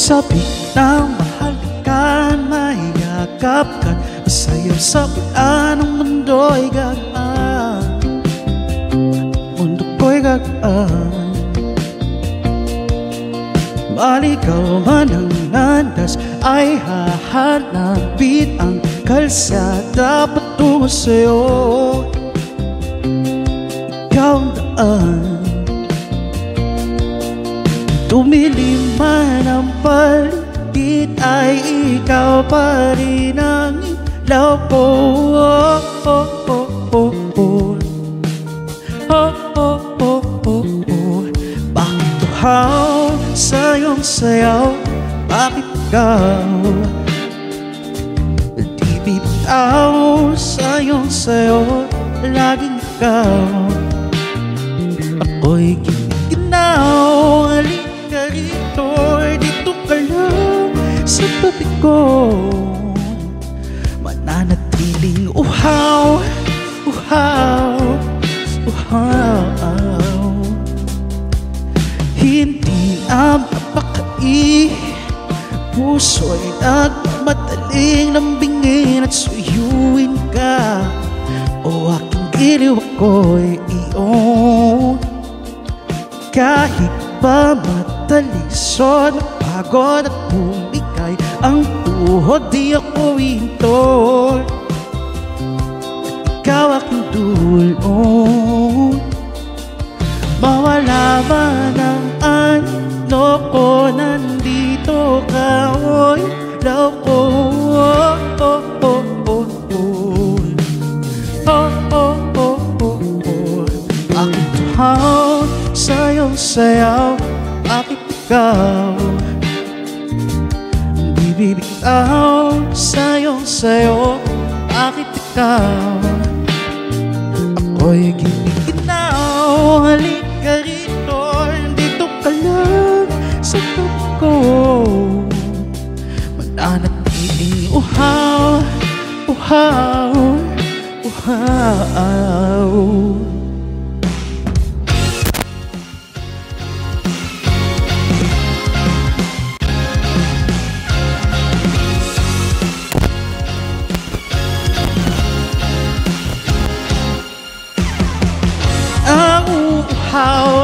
Sabi ng mahal ka, mayakap ka, masaya sa wala ng mundo'y gagaan. Mundo ko'y gagaan. Maligaw man ang landas ay hahanapin ang kalsada patungo sa'yo. Ikaw ang daan. Tumilim man ang paligid ay ikaw pa rin ang ilaw ko. Bakit tuhaw sa iyong sayaw? Bakit ikaw di bitaw sa iyong sayaw? Laging ikaw. Ako'y giniginaw. Halika rito, dito ka lang sa tabi ko. Mananatiling uhaw, uhaw, uhaw. Hindi na mapakain, puso'y nagmadaling lambingin at suyuin ka. O aking giliw ako'y iyon. Kahit pa matalisod, pagod at bumigay ang tuhod, di ako hintol. Ikaw aking dulong. Mawala man ang ano ko, nandito ka, oy, love ko. Bakit tuhaw sa iyong sayaw? Bakit ikaw di bibitaw sa iyong sayo? Bakit ikaw ako'y giniginaw? Halika rito, dito ka lang sa tabi ko. Mananatiling uhaw, uhaw, uhaw.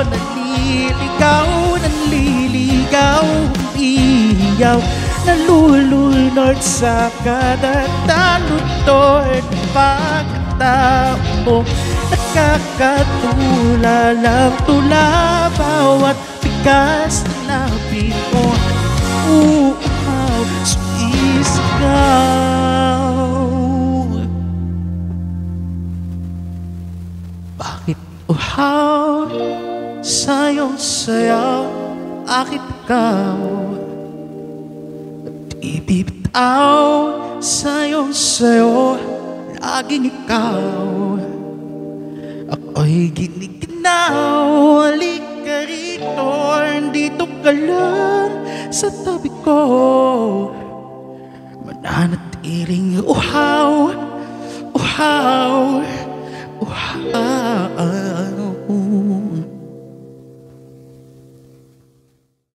Naliligaw, naliligaw, iyaw, nalulunod sa kada talutod. Pagkatao mo, nakakatula tula bawat bigas na labi mo. Uhaw, sumisigaw. Bakit uhaw sa iyong sayaw? Bakit ikaw di bibitaw sa iyong sayo? Laging ikaw. Ako'y giniginaw. Halika rito, dito ka lang sa tabi ko. Mananatiling uhaw, uhaw, uhaw.